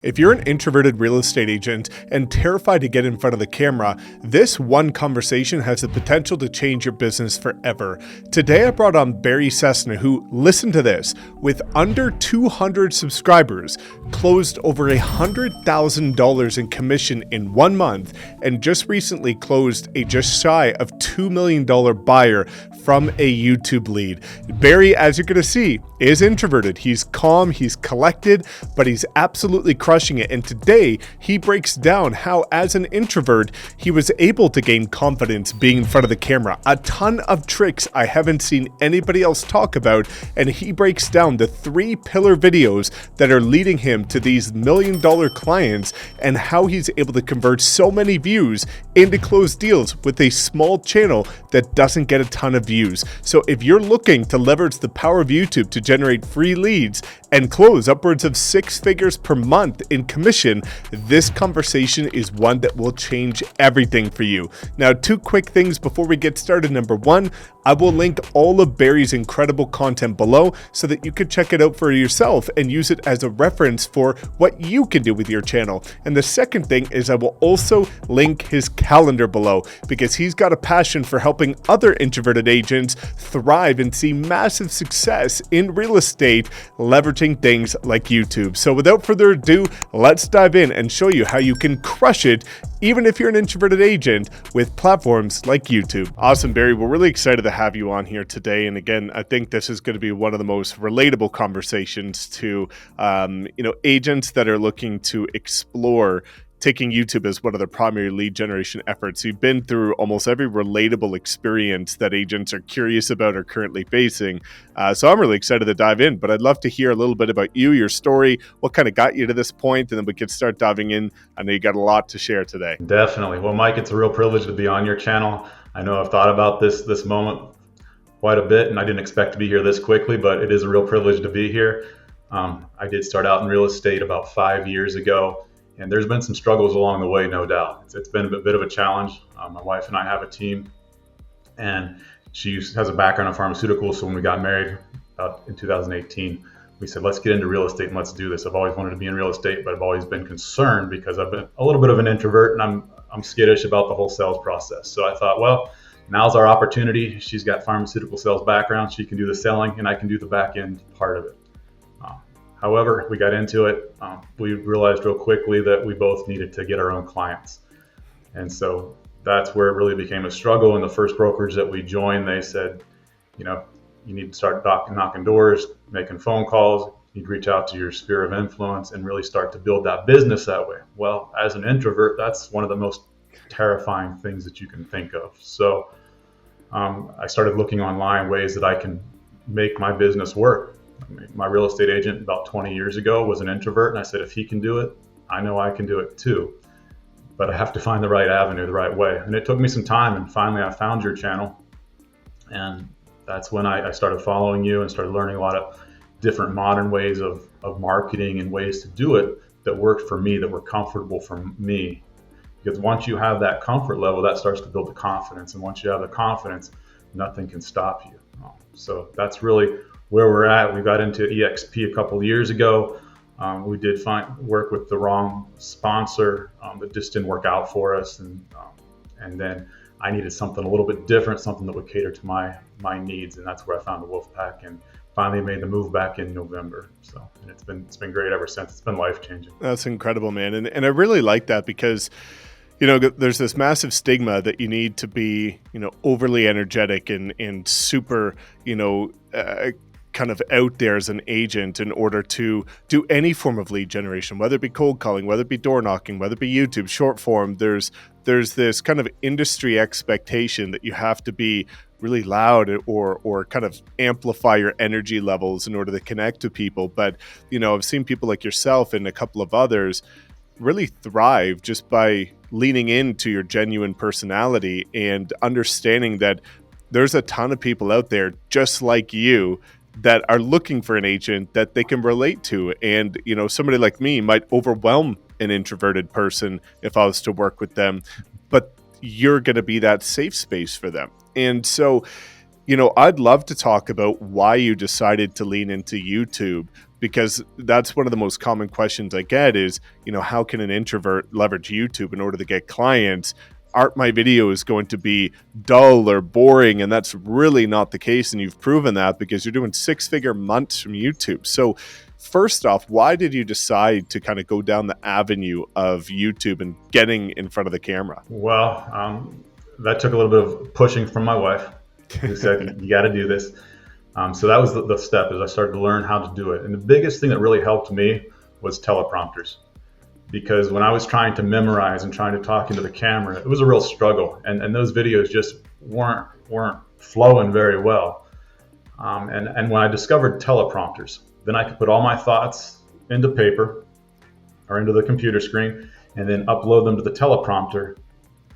If you're an introverted real estate agent and terrified to get in front of the camera, this one conversation has the potential to change your business forever. Today I brought on Barry Cessna, who, listen to this, with under 200 subscribers, closed over $100,000 in commission in 1 month, and just recently closed a just shy of $2 million buyer from a YouTube lead. Barry, as you're going to see, is introverted. He's calm, he's collected, but he's absolutely crushing it. And today he breaks down how, as an introvert, he was able to gain confidence being in front of the camera. A ton of tricks I haven't seen anybody else talk about. And he breaks down the 3 pillar videos that are leading him to these $1 million clients and how he's able to convert so many views into closed deals with a small channel that doesn't get a ton of views. So if you're looking to leverage the power of YouTube to generate free leads and close upwards of 6 figures per month in commission, this conversation is one that will change everything for you. Now, 2 quick things before we get started. Number 1, I will link all of Barry's incredible content below so that you can check it out for yourself and use it as a reference for what you can do with your channel. And the second thing is I will also link his calendar below because he's got a passion for helping other introverted agents thrive and see massive success in real estate, leveraging things like YouTube. So without further ado, let's dive in and show you how you can crush it even if you're an introverted agent with platforms like YouTube. Awesome, Barry. We're really excited to have you on here today. And again, I think this is going to be one of the most relatable conversations to agents that are looking to explore taking YouTube as one of their primary lead generation efforts. You've been through almost every relatable experience that agents are curious about or currently facing. So I'm really excited to dive in, but I'd love to hear a little bit about you, your story, what kind of got you to this point, and then we could start diving in. I know you got a lot to share today. Definitely. Well, Mike, it's a real privilege to be on your channel. I know I've thought about this moment quite a bit, and I didn't expect to be here this quickly, but it is a real privilege to be here. I did start out in real estate about 5 years ago. And there's been some struggles along the way, no doubt. It's been a bit of a challenge. My wife and I have a team, and she has a background in pharmaceuticals. So when we got married in 2018, we said, let's get into real estate and let's do this. I've always wanted to be in real estate, but I've always been concerned because I've been a little bit of an introvert and I'm skittish about the whole sales process. So I thought, well, now's our opportunity. She's got pharmaceutical sales background. She can do the selling and I can do the back end part of it. However, we got into it. We realized real quickly that we both needed to get our own clients. And so that's where it really became a struggle. In the first brokerage that we joined, they said, you need to start knocking doors, making phone calls. You need to reach out to your sphere of influence and really start to build that business that way. Well, as an introvert, that's one of the most terrifying things that you can think of. So I started looking online ways that I can make my business work. My real estate agent about 20 years ago was an introvert, and I said, if he can do it, I know I can do it too. But I have to find the right avenue, the right way. And it took me some time, and finally I found your channel. And that's when I started following you and started learning a lot of different modern ways of marketing and ways to do it that worked for me, that were comfortable for me. Because once you have that comfort level, that starts to build the confidence. And once you have the confidence, nothing can stop you. So that's really where we're at. We got into EXP a couple of years ago. We did work with the wrong sponsor that just didn't work out for us. And then I needed something a little bit different, something that would cater to my needs. And that's where I found the WolfPack and finally made the move back in November. So and it's been great ever since. It's been life-changing. That's incredible, man. And I really like that because there's this massive stigma that you need to be, overly energetic and super, kind of out there as an agent in order to do any form of lead generation, whether it be cold calling, whether it be door knocking, whether it be YouTube, short form. There's this kind of industry expectation that you have to be really loud or kind of amplify your energy levels in order to connect to people. But, I've seen people like yourself and a couple of others really thrive just by leaning into your genuine personality and understanding that there's a ton of people out there just like you that are looking for an agent that they can relate to. And, somebody like me might overwhelm an introverted person if I was to work with them, but you're going to be that safe space for them. And so, I'd love to talk about why you decided to lean into YouTube, because that's one of the most common questions I get is, how can an introvert leverage YouTube in order to get clients? Aren't my videos going to be dull or boring? And that's really not the case. And you've proven that because you're doing 6-figure months from YouTube. So first off, why did you decide to kind of go down the avenue of YouTube and getting in front of the camera? Well, that took a little bit of pushing from my wife, who said, you got to do this. So that was the step, as I started to learn how to do it. And the biggest thing that really helped me was teleprompters. Because when I was trying to memorize and trying to talk into the camera, it was a real struggle. And those videos just weren't flowing very well. And when I discovered teleprompters, then I could put all my thoughts into paper or into the computer screen and then upload them to the teleprompter.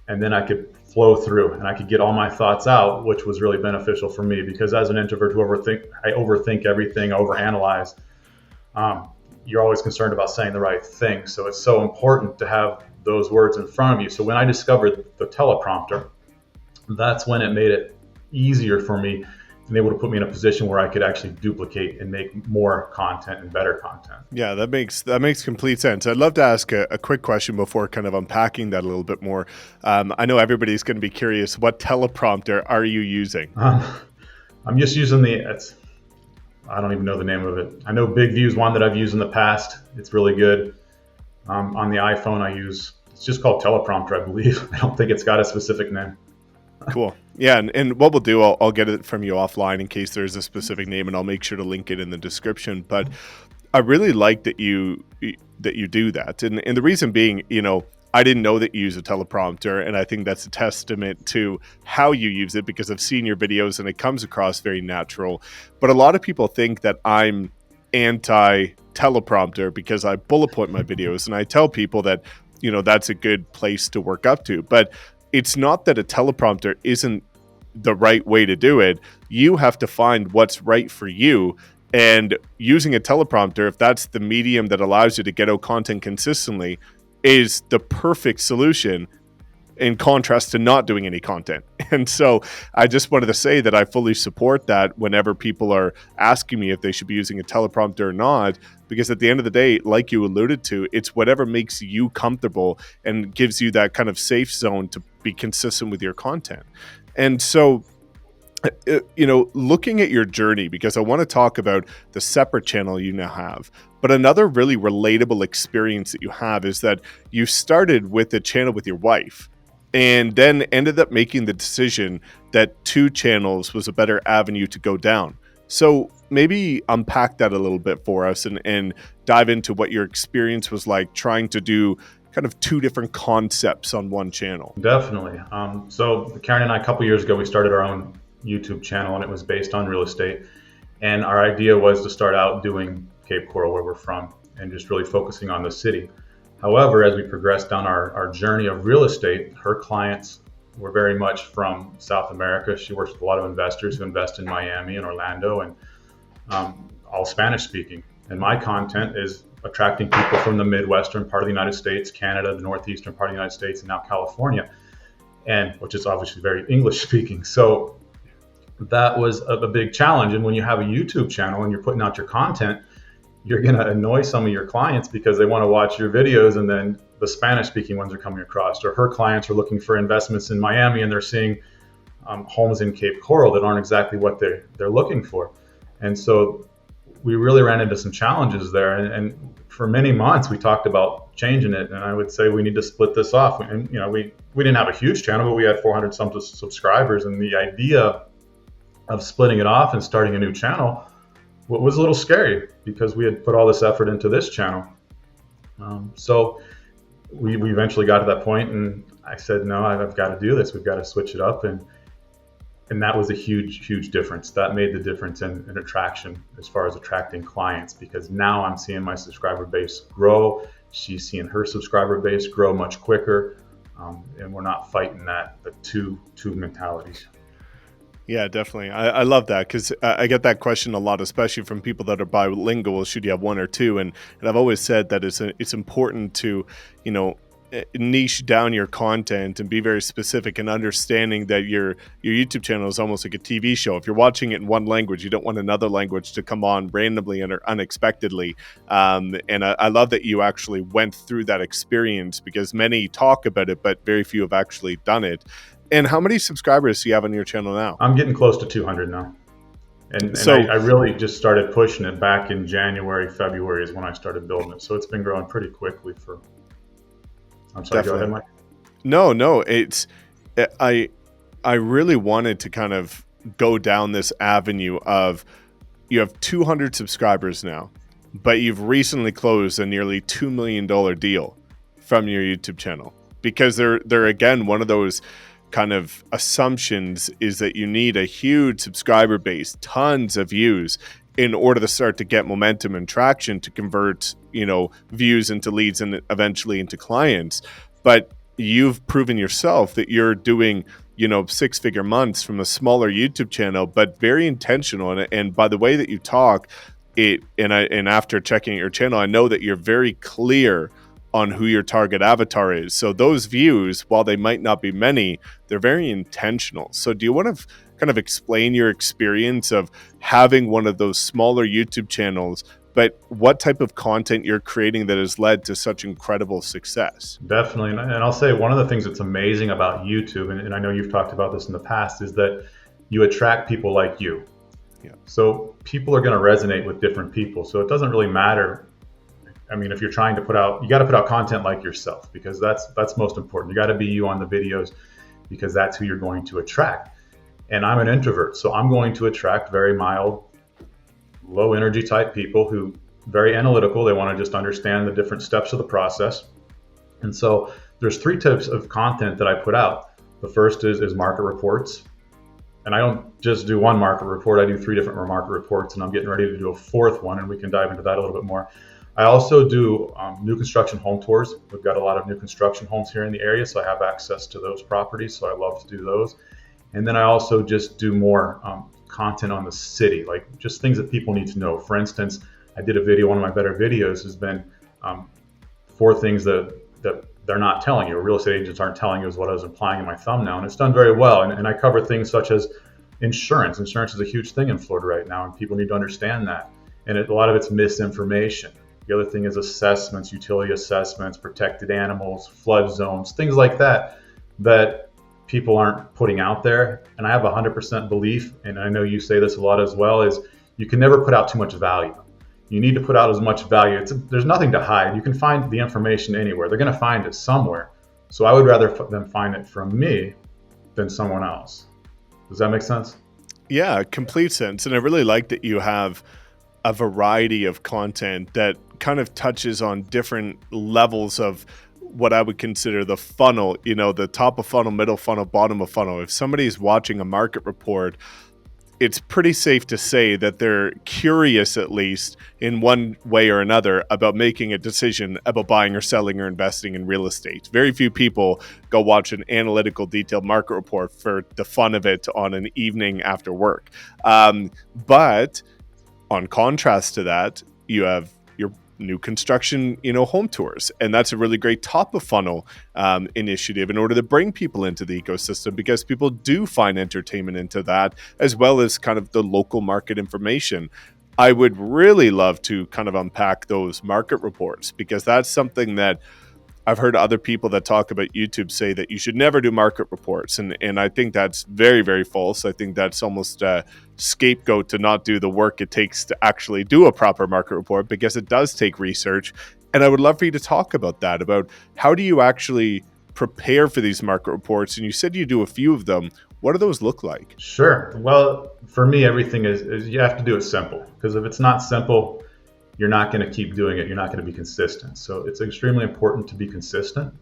And then I could flow through and I could get all my thoughts out, which was really beneficial for me because as an introvert who I overthink everything, overanalyze. You're always concerned about saying the right thing. So it's so important to have those words in front of you. So when I discovered the teleprompter, that's when it made it easier for me to be able to put me in a position where I could actually duplicate and make more content and better content. Yeah, that makes complete sense. I'd love to ask a quick question before kind of unpacking that a little bit more. I know everybody's going to be curious, what teleprompter are you using? I'm just using I don't even know the name of it. I know Big View is one that I've used in the past. It's really good. On the iPhone, it's just called teleprompter, I believe. I don't think it's got a specific name. Cool. Yeah, and what we'll do, I'll get it from you offline in case there's a specific name, and I'll make sure to link it in the description. But I really like that you do that, and the reason being, I didn't know that you use a teleprompter, and I think that's a testament to how you use it because I've seen your videos and it comes across very natural. But a lot of people think that I'm anti-teleprompter because I bullet point my videos, and I tell people that, that's a good place to work up to. But it's not that a teleprompter isn't the right way to do it. You have to find what's right for you. And using a teleprompter, if that's the medium that allows you to get out content consistently, is the perfect solution in contrast to not doing any content. And so I just wanted to say that I fully support that whenever people are asking me if they should be using a teleprompter or not, because at the end of the day, like you alluded to, it's whatever makes you comfortable and gives you that kind of safe zone to be consistent with your content. And so looking at your journey, because I want to talk about the separate channel you now have, but another really relatable experience that you have is that you started with a channel with your wife and then ended up making the decision that 2 channels was a better avenue to go down. So maybe unpack that a little bit for us and dive into what your experience was like trying to do kind of 2 different concepts on one channel. Definitely. So Karen and I, a couple years ago, we started our own YouTube channel, and it was based on real estate. And our idea was to start out doing Cape Coral, where we're from, and just really focusing on the city. However, as we progressed down our journey of real estate, her clients were very much from South America. She works with a lot of investors who invest in Miami and Orlando, and all Spanish speaking. And my content is attracting people from the Midwestern part of the United States, Canada, the Northeastern part of the United States, and now California, and which is obviously very English speaking. So that was a big challenge. And when you have a YouTube channel and you're putting out your content, you're going to annoy some of your clients because they want to watch your videos, and then the Spanish speaking ones are coming across, or her clients are looking for investments in Miami and they're seeing homes in Cape Coral that aren't exactly what they're looking for. And so we really ran into some challenges there. And for many months we talked about changing it. And I would say we need to split this off. And we didn't have a huge channel, but we had 400 some subscribers. And the idea of splitting it off and starting a new channel was a little scary because we had put all this effort into this channel. So we eventually got to that point, and I said, no, I've got to do this. We've got to switch it up. And that was a huge difference. That made the difference in attraction as far as attracting clients, because now I'm seeing my subscriber base grow. She's seeing her subscriber base grow much quicker. And we're not fighting the two mentalities. Yeah, definitely. I love that because I get that question a lot, especially from people that are bilingual. Should you have one or two? And I've always said that it's important to, niche down your content and be very specific, and understanding that your YouTube channel is almost like a TV show. If you're watching it in one language, you don't want another language to come on randomly and unexpectedly. And I love that you actually went through that experience, because many talk about it, but very few have actually done it. And how many subscribers do you have on your channel now? I'm getting close to 200 now. And so I really just started pushing it back in January, February is when I started building it. So it's been growing pretty quickly for... I'm sorry, Definitely. Go ahead, Mike. No, it's... I really wanted to kind of go down this avenue of, you have 200 subscribers now, but you've recently closed a nearly $2 million deal from your YouTube channel. Because they're again, one of those kind of assumptions is that you need a huge subscriber base, tons of views, in order to start to get momentum and traction to convert, views into leads and eventually into clients. But you've proven yourself that you're doing, 6-figure months from a smaller YouTube channel, but very intentional. And by the way that you talk, and after checking your channel, I know that you're very clear on who your target avatar is. So those views, while they might not be many, they're very intentional. So do you want to kind of explain your experience of having one of those smaller YouTube channels, but what type of content you're creating that has led to such incredible success? Definitely. And I'll say one of the things that's amazing about YouTube, and I know you've talked about this in the past, is that you attract people like you. Yeah. So people are going to resonate with different people. So it doesn't really matter. I mean, if you're trying to you got to put out content like yourself, because that's most important. You got to be you on the videos, because that's who you're going to attract. And I'm an introvert, so I'm going to attract very mild, low energy type people who very analytical. They want to just understand the different steps of the process. And so there's 3 types of content that I put out. The first is market reports. And I don't just do one market report. I do 3 different market reports, and I'm getting ready to do a 4th one, and we can dive into that a little bit more. I also do new construction home tours. We've got a lot of new construction homes here in the area, so I have access to those properties, so I love to do those. And then I also just do more content on the city, like just things that people need to know. For instance, I did a video, one of my better videos has been 4 things that they're not telling you, or real estate agents aren't telling you, is what I was implying in my thumbnail. And it's done very well. And I cover things such as insurance. Insurance is a huge thing in Florida right now, and people need to understand that. And a lot of it's misinformation. The other thing is assessments, utility assessments, protected animals, flood zones, things like that people aren't putting out there. And I have 100% belief, and I know you say this a lot as well, is you can never put out too much value. You need to put out as much value. There's nothing to hide. You can find the information anywhere. They're going to find it somewhere. So I would rather them find it from me than someone else. Does that make sense? Yeah, complete sense. And I really like that you have a variety of content that kind of touches on different levels of what I would consider the funnel, the top of funnel, middle funnel, bottom of funnel. If somebody's watching a market report, it's pretty safe to say that they're curious, at least in one way or another, about making a decision about buying or selling or investing in real estate. Very few people go watch an analytical, detailed market report for the fun of it on an evening after work. But on contrast to that, you have your new construction, home tours. And that's a really great top of funnel initiative in order to bring people into the ecosystem, because people do find entertainment into that, as well as kind of the local market information. I would really love to kind of unpack those market reports, because that's something that I've heard other people that talk about YouTube say that you should never do market reports. And I think that's very, very false. I think that's almost a scapegoat to not do the work it takes to actually do a proper market report, because it does take research. And I would love for you to talk about that, about how do you actually prepare for these market reports? And you said you do a few of them. What do those look like? Sure. Well, for me, everything is you have to do it simple, because if it's not simple, you're not going to keep doing it. You're not going to be consistent. So it's extremely important to be consistent.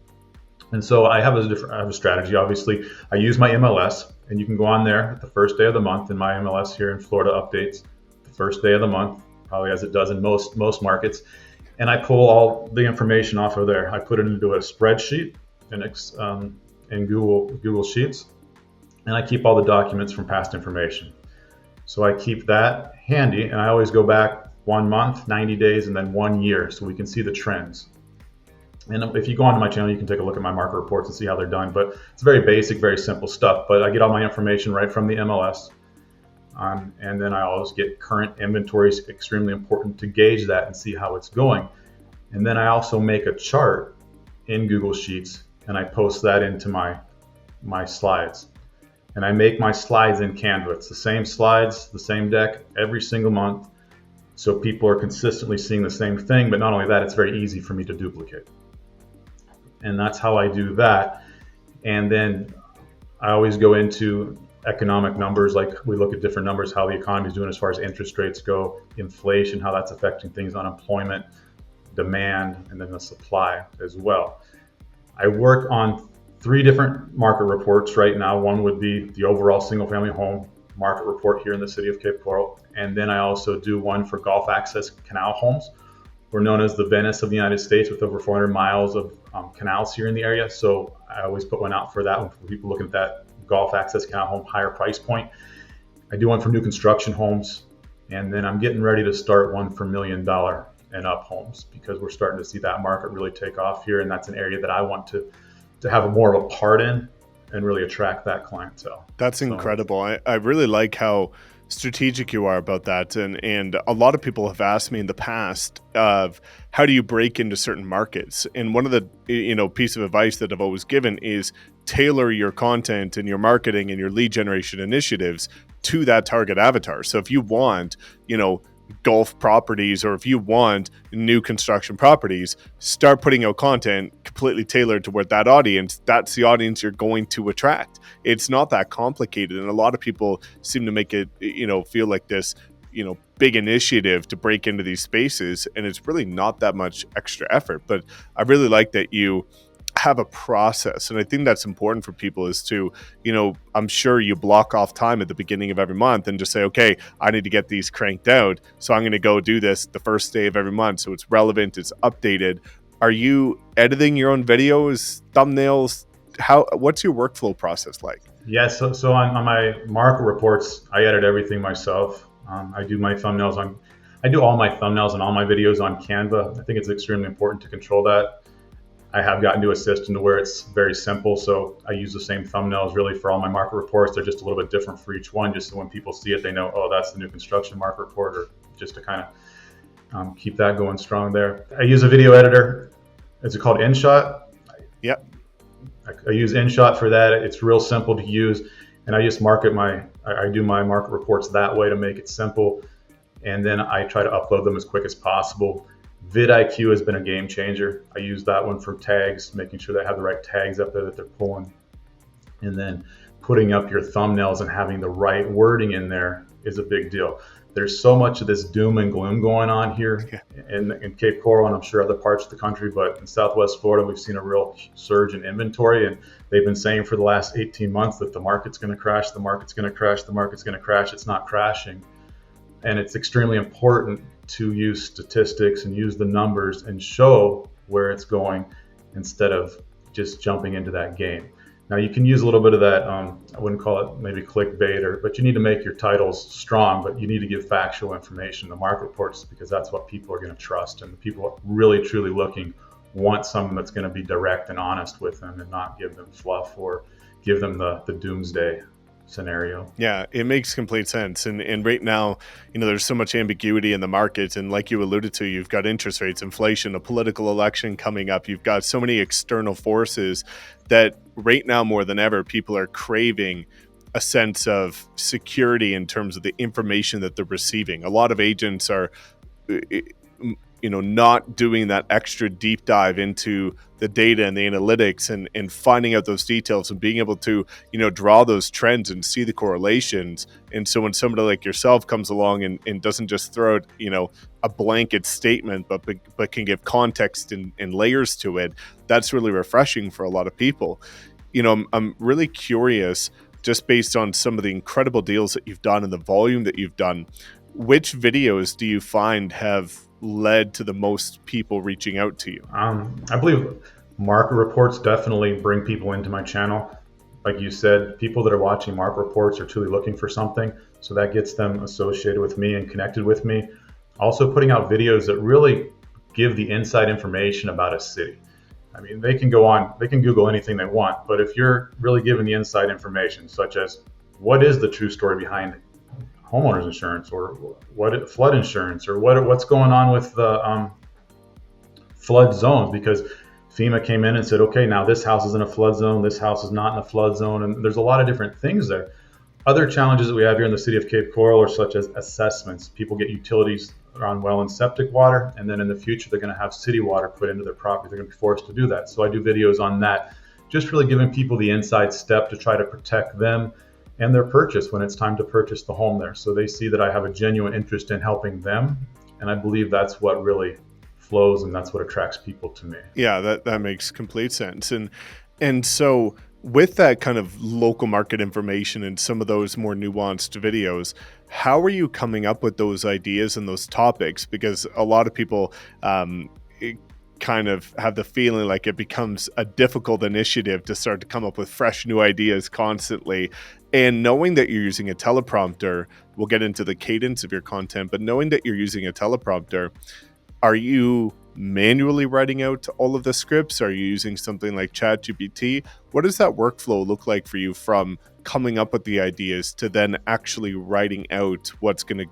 And so I have a strategy. Obviously, I use my MLS, and you can go on there the first day of the month, and my MLS here in Florida updates the first day of the month, probably as it does in most markets. And I pull all the information off of there. I put it into a spreadsheet in Google Sheets, and I keep all the documents from past information. So I keep that handy, and I always go back 1 month, 90 days, and then 1 year, so we can see the trends. And if you go onto my channel, you can take a look at my market reports and see how they're done. But it's very basic, very simple stuff. But I get all my information right from the MLS. And then I always get current inventory. Is extremely important to gauge that and see how it's going. And then I also make a chart in Google Sheets, and I post that into my slides. And I make my slides in Canva. It's the same slides, the same deck every single month. So people are consistently seeing the same thing. But not only that, it's very easy for me to duplicate. And that's how I do that. And then I always go into economic numbers, like we look at different numbers, how the economy is doing as far as interest rates go, inflation, how that's affecting things, unemployment, demand, and then the supply as well. I work on 3 different market reports right now. One would be the overall single family home market report here in the city of Cape Coral. And then I also do one for Gulf access canal homes. We're known as the Venice of the United States with over 400 miles of canals here in the area. So I always put one out for that one for people looking at that Gulf access canal home higher price point. I do one for new construction homes. And then I'm getting ready to start one for $1 million and up homes, because we're starting to see that market really take off here. And that's an area that I want to have more of a part in and really attract that clientele. That's incredible. I really like how strategic you are about that. And a lot of people have asked me in the past of how do you break into certain markets? And one of the, piece of advice that I've always given is tailor your content and your marketing and your lead generation initiatives to that target avatar. So if you want, Gulf properties, or if you want new construction properties, start putting out content completely tailored to where that audience, that's the audience you're going to attract. It's not that complicated. And a lot of people seem to make it, feel like this, big initiative to break into these spaces. And it's really not that much extra effort. But I really like that you have a process. And I think that's important for people is to, I'm sure you block off time at the beginning of every month and just say, okay, I need to get these cranked out. So I'm going to go do this the first day of every month. So it's relevant, it's updated. Are you editing your own videos, thumbnails? What's your workflow process like? Yes. So on my market reports, I edit everything myself. I do my thumbnails I do all my thumbnails and all my videos on Canva. I think it's extremely important to control that. I have gotten to a system to where it's very simple. So I use the same thumbnails really for all my market reports. They're just a little bit different for each one, just so when people see it, they know, oh, that's the new construction market report, or just to kind of keep that going strong there. I use a video editor. Is it called InShot? Yep. I use InShot for that. It's real simple to use. And I just I do my market reports that way to make it simple. And then I try to upload them as quick as possible. vidIQ has been a game changer. I use that one for tags, making sure they have the right tags up there that they're pulling. And then putting up your thumbnails and having the right wording in there is a big deal. There's so much of this doom and gloom going on here in Cape Coral, and I'm sure other parts of the country, but in Southwest Florida, we've seen a real surge in inventory. And they've been saying for the last 18 months that the market's going to crash, the market's going to crash, the market's going to crash. It's not crashing. And it's extremely important to use statistics and use the numbers and show where it's going instead of just jumping into that game. Now you can use a little bit of that, I wouldn't call it maybe clickbait, but you need to make your titles strong, but you need to give factual information to market reports, because that's what people are going to trust. And the people really truly looking want someone that's going to be direct and honest with them and not give them fluff or give them the doomsday scenario. Yeah, it makes complete sense. And right now, there's so much ambiguity in the market. And like you alluded to, you've got interest rates, inflation, a political election coming up. You've got so many external forces that right now more than ever, people are craving a sense of security in terms of the information that they're receiving. A lot of agents are not doing that extra deep dive into the data and the analytics and finding out those details and being able to, draw those trends and see the correlations. And so when somebody like yourself comes along and doesn't just throw out, a blanket statement, but can give context and layers to it, that's really refreshing for a lot of people. I'm really curious, just based on some of the incredible deals that you've done and the volume that you've done, which videos do you find have led to the most people reaching out to you? I believe market reports definitely bring people into my channel. Like you said, people that are watching market reports are truly looking for something. So that gets them associated with me and connected with me. Also putting out videos that really give the inside information about a city. I mean, they can go on, they can Google anything they want, but if you're really giving the inside information, such as what is the true story behind homeowners insurance, or what flood insurance, or what's going on with the flood zones, because FEMA came in and said, okay, now this house is in a flood zone, this house is not in a flood zone, and there's a lot of different things there. Other challenges that we have here in the city of Cape Coral are such as assessments. People get utilities on well and septic water, and then in the future they're going to have city water put into their property. They're going to be forced to do that. So I do videos on that, just really giving people the inside step to try to protect them and their purchase when it's time to purchase the home there. So they see that I have a genuine interest in helping them, and I believe that's what really flows, and that's what attracts people to me. Yeah, that makes complete sense. And so with that kind of local market information and some of those more nuanced videos, how are you coming up with those ideas and those topics? Because a lot of people kind of have the feeling like it becomes a difficult initiative to start to come up with fresh new ideas constantly. And knowing that you're using a teleprompter, we'll get into the cadence of your content, but knowing that you're using a teleprompter, are you manually writing out all of the scripts? Are you using something like ChatGPT? What does that workflow look like for you from coming up with the ideas to then actually writing out what's going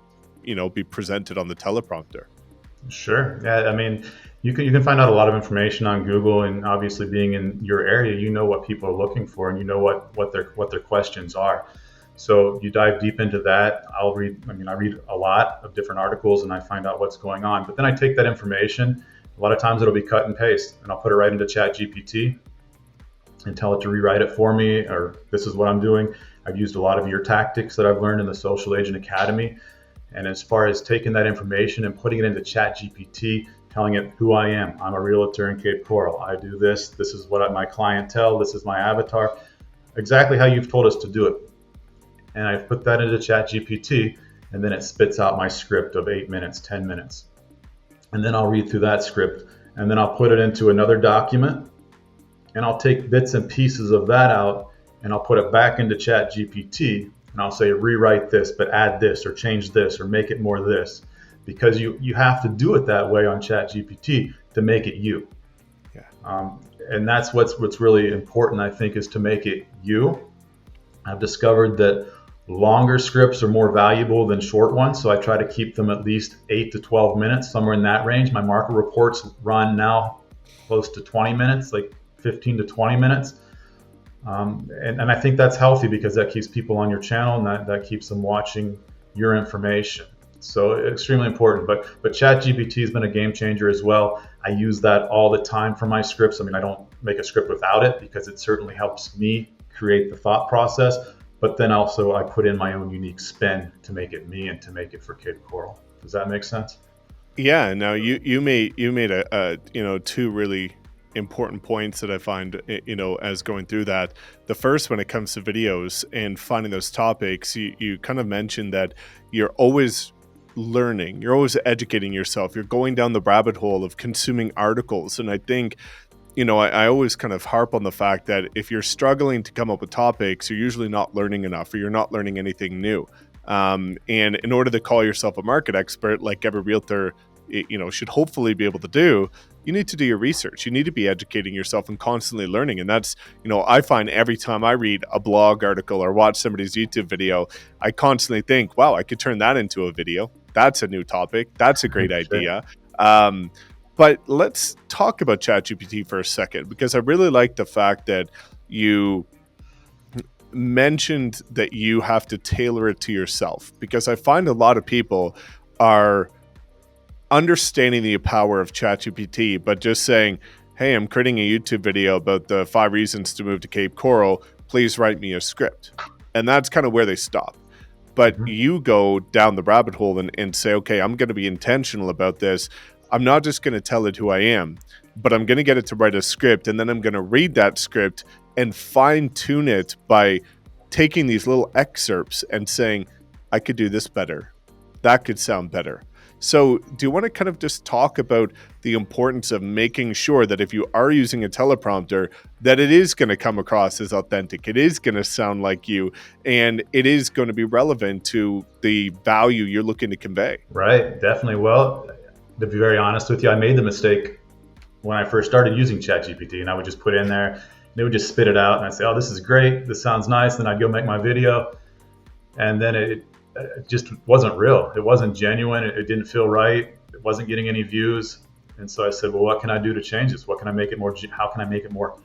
to, be presented on the teleprompter? Sure. Yeah. I mean, you can find out a lot of information on Google, and obviously being in your area, you know what people are looking for, and you know what their questions are. So you dive deep into that. I read a lot of different articles and I find out what's going on. But then I take that information. A lot of times it'll be cut and paste, and I'll put it right into ChatGPT and tell it to rewrite it for me, or this is what I'm doing. I've used a lot of your tactics that I've learned in the Social Agent Academy. And as far as taking that information and putting it into ChatGPT, telling it who I am, I'm a realtor in Cape Coral. I do this. This is what my clientele. This is my avatar. Exactly how you've told us to do it. And I've put that into ChatGPT, and then it spits out my script of 8 minutes, 10 minutes. And then I'll read through that script, and then I'll put it into another document, and I'll take bits and pieces of that out, and I'll put it back into ChatGPT, and I'll say, rewrite this, but add this, or change this, or make it more this. Because you have to do it that way on ChatGPT to make it you. Yeah. And that's what's really important, I think, is to make it you. I've discovered that longer scripts are more valuable than short ones, so I try to keep them at least 8 to 12 minutes, somewhere in that range. My market reports run now close to 20 minutes, like 15 to 20 minutes. And I think that's healthy, because that keeps people on your channel, and that keeps them watching your information. So extremely important. But ChatGPT has been a game changer as well. I use that all the time for my scripts. I mean, I don't make a script without it, because it certainly helps me create the thought process. But then also I put in my own unique spin to make it me and to make it for Cape Coral. Does that make sense? Yeah. Now you made a two really important points that I find, as going through that. The first, when it comes to videos and finding those topics, you kind of mentioned that you're always learning, you're always educating yourself, you're going down the rabbit hole of consuming articles. And I think, I always kind of harp on the fact that if you're struggling to come up with topics, you're usually not learning enough, or you're not learning anything new. And in order to call yourself a market expert, like every realtor, should hopefully be able to do, you need to do your research. You need to be educating yourself and constantly learning. And that's, I find every time I read a blog article or watch somebody's YouTube video, I constantly think, wow, I could turn that into a video. That's a new topic. That's a great idea. But let's talk about ChatGPT for a second, because I really like the fact that you mentioned that you have to tailor it to yourself, because I find a lot of people are understanding the power of ChatGPT, but just saying, hey, I'm creating a YouTube video about the 5 reasons to move to Cape Coral. Please write me a script. And that's kind of where they stop. But you go down the rabbit hole and say, okay, I'm going to be intentional about this. I'm not just going to tell it who I am, but I'm going to get it to write a script, and then I'm going to read that script and fine tune it by taking these little excerpts and saying, I could do this better. That could sound better. So do you want to kind of just talk about the importance of making sure that if you are using a teleprompter, that it is going to come across as authentic, it is going to sound like you, and it is going to be relevant to the value you're looking to convey? Right, definitely. Well, to be very honest with you, I made the mistake when I first started using ChatGPT, and I would just put in there, and it would just spit it out, and I'd say, "Oh, this is great. This sounds nice." Then I'd go make my video, and then it just wasn't real. It wasn't genuine. It didn't feel right. It wasn't getting any views. And so I said, well, what can I do to change this? What can I make it more? How can I make it more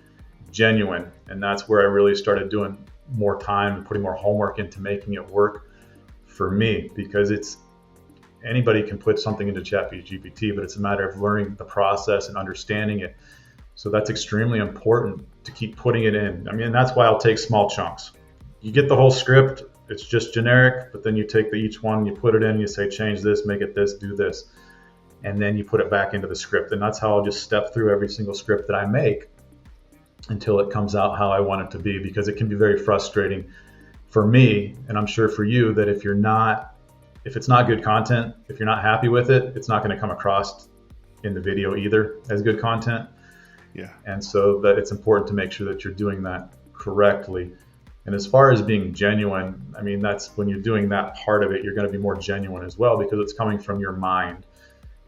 genuine? And that's where I really started doing more time and putting more homework into making it work for me, because anybody can put something into ChatGPT, but it's a matter of learning the process and understanding it. So that's extremely important to keep putting it in. I mean, that's why I'll take small chunks. You get the whole script, it's just generic, but then you take each one, you put it in, you say, change this, make it this, do this. And then you put it back into the script. And that's how I'll just step through every single script that I make until it comes out how I want it to be, because it can be very frustrating for me, and I'm sure for you, that if it's not good content, if you're not happy with it, it's not going to come across in the video either as good content. Yeah. And so that it's important to make sure that you're doing that correctly. And as far as being genuine, I mean, that's when you're doing that part of it, you're going to be more genuine as well, because it's coming from your mind.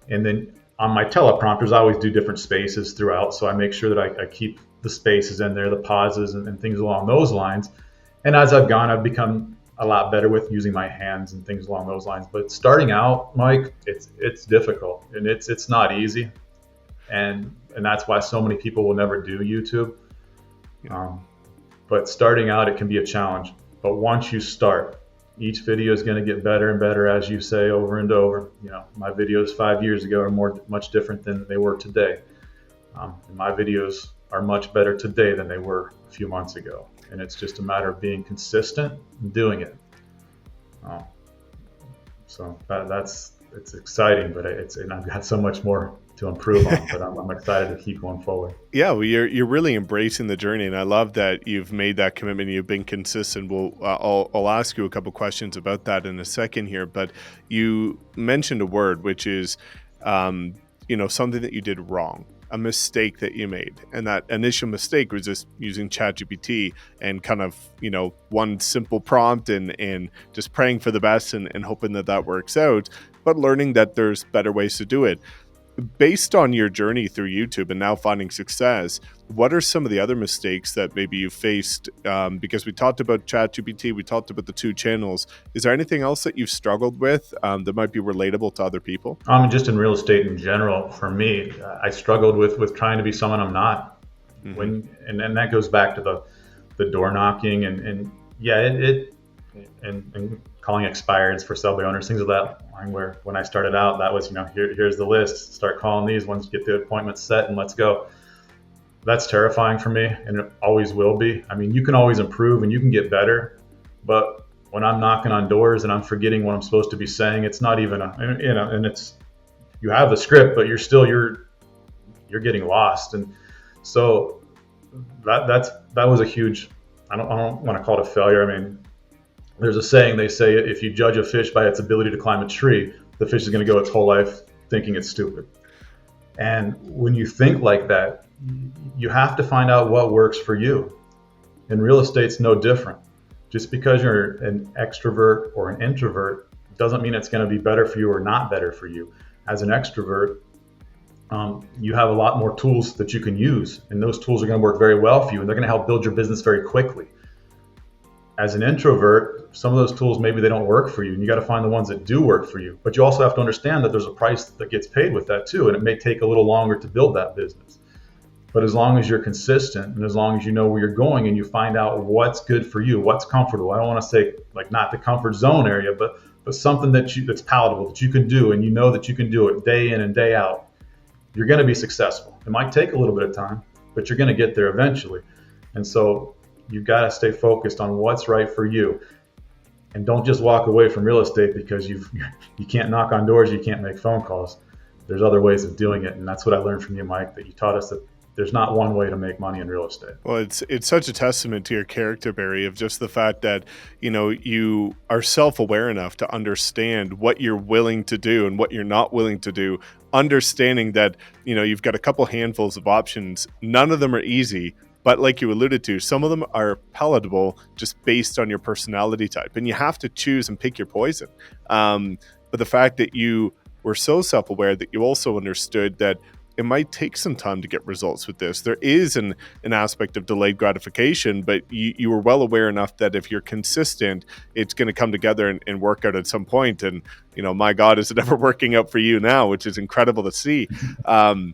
And then on my teleprompters, I always do different spaces throughout. So I make sure that I keep the spaces in there, the pauses and things along those lines. And as I've gone, I've become a lot better with using my hands and things along those lines. But starting out, Mike, it's difficult, and it's not easy. And that's why so many people will never do YouTube. But starting out, it can be a challenge. But once you start, each video is going to get better and better, as you say, over and over. You know, my videos 5 years ago are much different than they were today. And my videos are much better today than they were a few months ago. And it's just a matter of being consistent and doing it. So it's exciting, but and I've got so much more to improve on, but I'm excited to keep going forward. Yeah, well, you're really embracing the journey, and I love that you've made that commitment. You've been consistent. I'll ask you a couple questions about that in a second here, but you mentioned a word, which is, something that you did wrong, a mistake that you made, and that initial mistake was just using ChatGPT and kind of one simple prompt and just praying for the best and hoping that works out, but learning that there's better ways to do it. Based on your journey through YouTube and now finding success, what are some of the other mistakes that maybe you faced? Because we talked about ChatGPT, we talked about the 2 channels. Is there anything else that you've struggled with that might be relatable to other people? Just in real estate in general, for me, I struggled with trying to be someone I'm not. Mm-hmm. And that goes back to the door knocking and calling expireds for sell by owners, things of that line, where when I started out, that was, here's the list, start calling these ones, get the appointment set and let's go. That's terrifying for me, and it always will be. I mean, you can always improve and you can get better, but when I'm knocking on doors and I'm forgetting what I'm supposed to be saying, it's not even and it's, you have the script, but you're getting lost. And so that was a huge, I don't want to call it a failure. I mean, there's a saying, they say, if you judge a fish by its ability to climb a tree, the fish is going to go its whole life thinking it's stupid. And when you think like that, you have to find out what works for you. And real estate's no different. Just because you're an extrovert or an introvert doesn't mean it's going to be better for you or not better for you. As an extrovert, you have a lot more tools that you can use, and those tools are going to work very well for you, and they're going to help build your business very quickly. As an introvert, some of those tools, maybe they don't work for you, and you got to find the ones that do work for you. But you also have to understand that there's a price that gets paid with that too, and it may take a little longer to build that business. But as long as you're consistent and as long as you know where you're going and you find out what's good for you, what's comfortable. I don't want to say like not the comfort zone area, but something that's palatable, that you can do, and you know that you can do it day in and day out, you're going to be successful. It might take a little bit of time, but you're going to get there eventually. And so you've got to stay focused on what's right for you. And don't just walk away from real estate because you can't knock on doors, you can't make phone calls. There's other ways of doing it. And that's what I learned from you, Mike, that you taught us that there's not one way to make money in real estate. Well, it's such a testament to your character, Barry, of just the fact that, you are self-aware enough to understand what you're willing to do and what you're not willing to do, understanding that, you've got a couple handfuls of options. None of them are easy, but like you alluded to, some of them are palatable just based on your personality type, and you have to choose and pick your poison. But the fact that you were so self-aware that you also understood that it might take some time to get results with this. There is an aspect of delayed gratification, but you were well aware enough that if you're consistent, it's going to come together and work out at some point. And, my God, is it ever working out for you now, which is incredible to see. And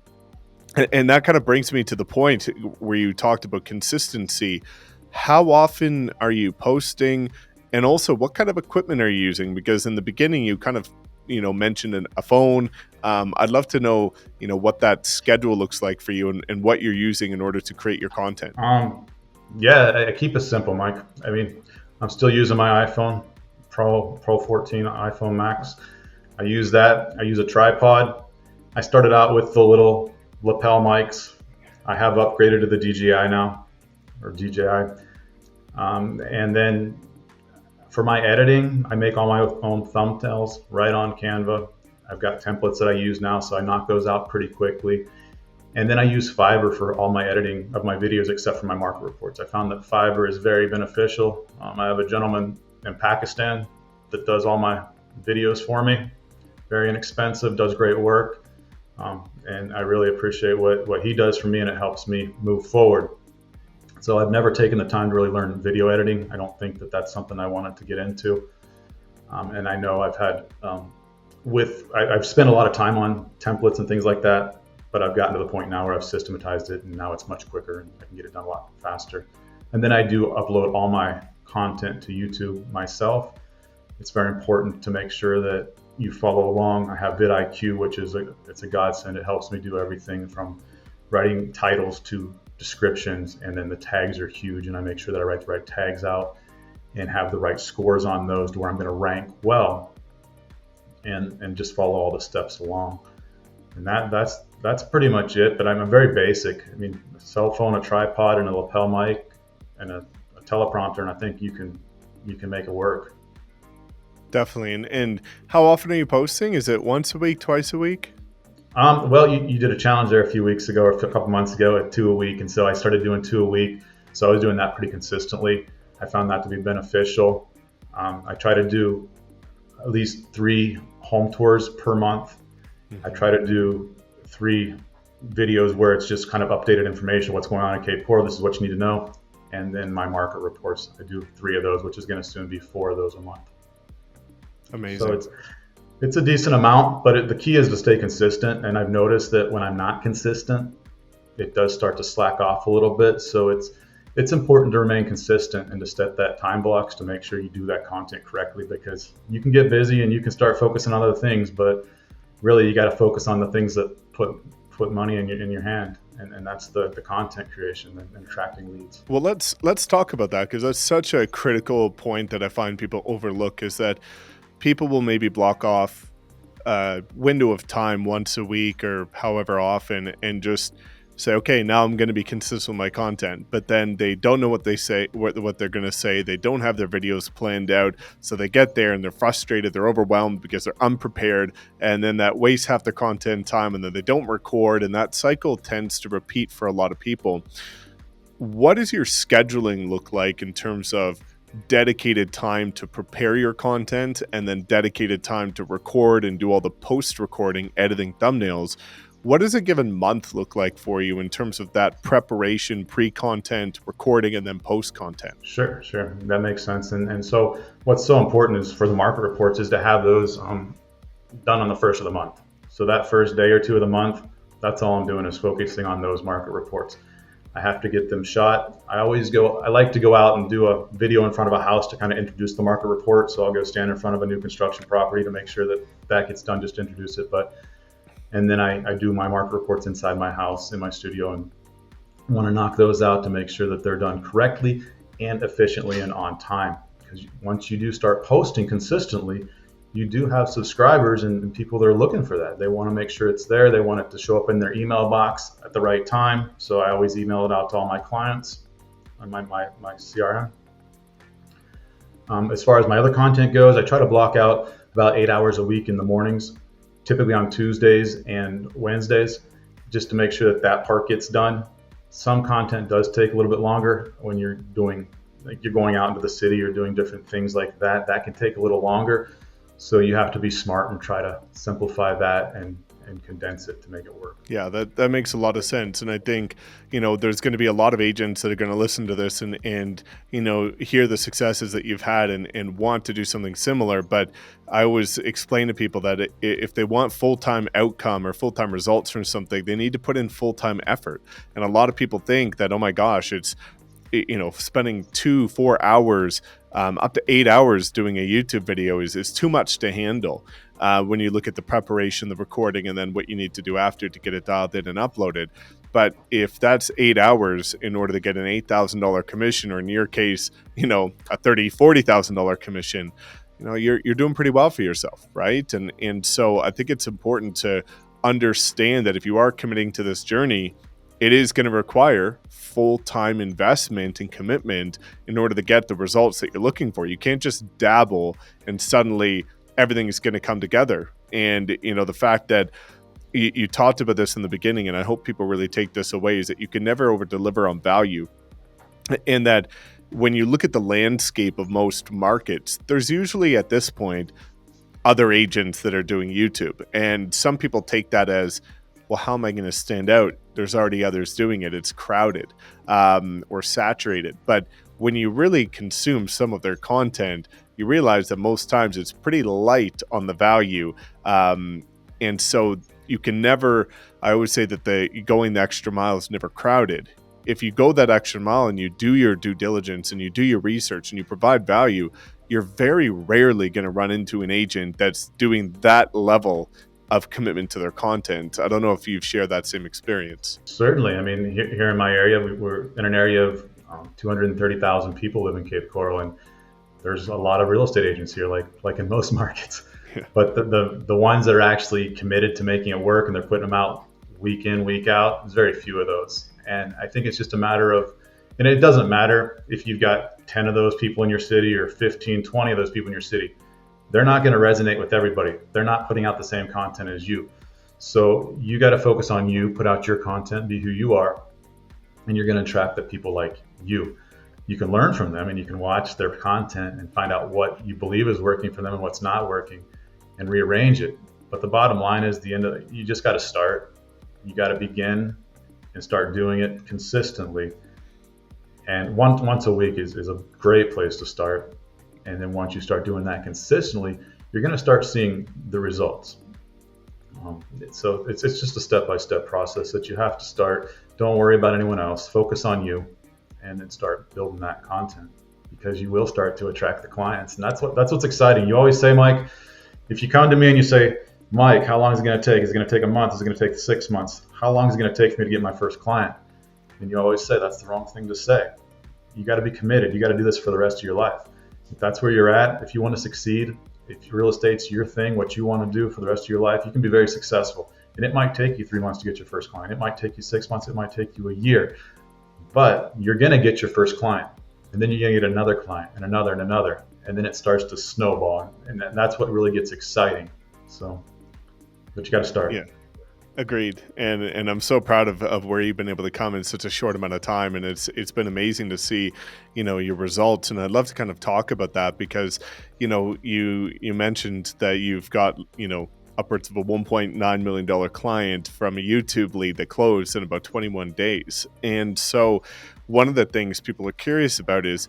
that kind of brings me to the point where you talked about consistency. How often are you posting? And also, what kind of equipment are you using? Because in the beginning, you kind of, mentioned a phone. I'd love to know, what that schedule looks like for you and what you're using in order to create your content. Yeah, I keep it simple, Mike. I mean, I'm still using my iPhone Pro 14 iPhone Max. I use that. I use a tripod. I started out with the little lapel mics. I have upgraded to the DJI now, or DJI. And then for my editing, I make all my own thumbnails right on Canva. I've got templates that I use now, so I knock those out pretty quickly. And then I use Fiverr for all my editing of my videos, except for my market reports. I found that Fiverr is very beneficial. I have a gentleman in Pakistan that does all my videos for me. Very inexpensive, does great work. And I really appreciate what he does for me, and it helps me move forward. So I've never taken the time to really learn video editing. I don't think that that's something I wanted to get into. And I know I've had, I've spent a lot of time on templates and things like that, but I've gotten to the point now where I've systematized it, and now it's much quicker and I can get it done a lot faster. And then I do upload all my content to YouTube myself. It's very important to make sure that you follow along. I have vidIQ, which is it's a godsend. It helps me do everything from writing titles to descriptions, and then the tags are huge, and I make sure that I write the right tags out and have the right scores on those to where I'm going to rank well, and just follow all the steps along. And that's pretty much it. But I'm very basic. I mean, a cell phone, a tripod, and a lapel mic, and a teleprompter, and I think you can make it work. Definitely. And how often are you posting? Is it once a week, twice a week? Well, you did a challenge there a few weeks ago, or a couple months ago, at 2 a week. And so I started doing 2 a week. So I was doing that pretty consistently. I found that to be beneficial. I try to do at least 3 home tours per month. I try to do 3 videos where it's just kind of updated information, what's going on in Cape Coral, this is what you need to know. And then my market reports, I do 3 of those, which is going to soon be 4 of those a month. Amazing. So it's a decent amount, but the key is to stay consistent. And I've noticed that when I'm not consistent, it does start to slack off a little bit. So it's important to remain consistent and to set that time blocks to make sure you do that content correctly, because you can get busy and you can start focusing on other things, but really you got to focus on the things that put money in your hand. And that's the content creation and attracting leads. Well, let's talk about that, because that's such a critical point that I find people overlook, is that people will maybe block off a window of time once a week or however often and just say, okay, now I'm going to be consistent with my content. But then they don't know what they say, what they're going to say. They don't have their videos planned out. So they get there and they're frustrated. They're overwhelmed because they're unprepared. And then that wastes half their content time, and then they don't record. And that cycle tends to repeat for a lot of people. What does your scheduling look like in terms of dedicated time to prepare your content and then dedicated time to record and do all the post-recording, editing thumbnails? What does a given month look like for you in terms of that preparation, pre-content, recording, and then post-content? Sure. That makes sense. And so what's so important is for the market reports is to have those done on the first of the month. So that first day or 2 of the month, that's all I'm doing is focusing on those market reports. I have to get them shot. I like to go out and do a video in front of a house to kind of introduce the market report. So I'll go stand in front of a new construction property to make sure that gets done, just to introduce it. And then I do my market reports inside my house, in my studio, and want to knock those out to make sure that they're done correctly and efficiently and on time. Because once you do start posting consistently, you do have subscribers and people that are looking for that. They want to make sure it's there. They want it to show up in their email box at the right time. So I always email it out to all my clients on my CRM. As far as my other content goes, I try to block out about 8 hours a week in the mornings, typically on Tuesdays and Wednesdays, just to make sure that part gets done. Some content does take a little bit longer when you're going out into the city or doing different things like that. That can take a little longer. So you have to be smart and try to simplify that and and condense it to make it work. Yeah, that makes a lot of sense. And I think, there's going to be a lot of agents that are going to listen to this and hear the successes that you've had and want to do something similar. But I always explain to people that if they want full-time outcome or full-time results from something, they need to put in full-time effort. And a lot of people think that, oh my gosh, it's, spending 2-4 hours, up to 8 hours doing a YouTube video is too much to handle. When you look at the preparation, the recording, and then what you need to do after to get it dialed in and uploaded. But if that's 8 hours in order to get an $8,000 commission, or in your case, a $30,000-$40,000 commission, you're doing pretty well for yourself, right? And so I think it's important to understand that if you are committing to this journey, it is going to require full-time investment and commitment in order to get the results that you're looking for. You can't just dabble and suddenly everything is going to come together. And, the fact that you talked about this in the beginning, and I hope people really take this away, is that you can never over-deliver on value. And that when you look at the landscape of most markets, there's usually at this point other agents that are doing YouTube. And some people take that as, well, how am I going to stand out? There's already others doing it. It's crowded or saturated. But when you really consume some of their content, you realize that most times it's pretty light on the value. And so you can never, I always say that going the extra mile is never crowded. If you go that extra mile and you do your due diligence and you do your research and you provide value, you're very rarely going to run into an agent that's doing that level of commitment to their content. I don't know if you've shared that same experience. Certainly. I mean, here in my area, we're in an area of 230,000 people live in Cape Coral, and there's a lot of real estate agents here, like in most markets. Yeah. But the ones that are actually committed to making it work and they're putting them out week in, week out, there's very few of those. And I think it's just a matter of, and it doesn't matter if you've got 10 of those people in your city or 15, 20 of those people in your city. They're not going to resonate with everybody. They're not putting out the same content as you. So you got to focus on you, put out your content, be who you are, and you're going to attract the people like you. You can learn from them and you can watch their content and find out what you believe is working for them and what's not working and rearrange it. But the bottom line is you just got to start. You got to begin and start doing it consistently. And once a week is a great place to start. And then once you start doing that consistently, you're going to start seeing the results. So it's just a step-by-step process that you have to start. Don't worry about anyone else. Focus on you, and then start building that content, because you will start to attract the clients. And that's what's exciting. You always say, Mike, if you come to me and you say, Mike, how long is it going to take? Is it going to take a month? Is it going to take 6 months? How long is it going to take for me to get my first client? And you always say that's the wrong thing to say. You got to be committed. You got to do this for the rest of your life. If that's where you're at, if you want to succeed, if real estate's your thing, what you want to do for the rest of your life, you can be very successful. And it might take you 3 months to get your first client. It might take you 6 months. It might take you a year. But you're going to get your first client. And then you're going to get another client and another and another. And then it starts to snowball. And that's what really gets exciting. So, but you got to start. Yeah. Agreed. And I'm so proud of where you've been able to come in such a short amount of time. And it's been amazing to see, your results. And I'd love to kind of talk about that because, you mentioned that you've got, upwards of a $1.9 million client from a YouTube lead that closed in about 21 days. And so one of the things people are curious about is,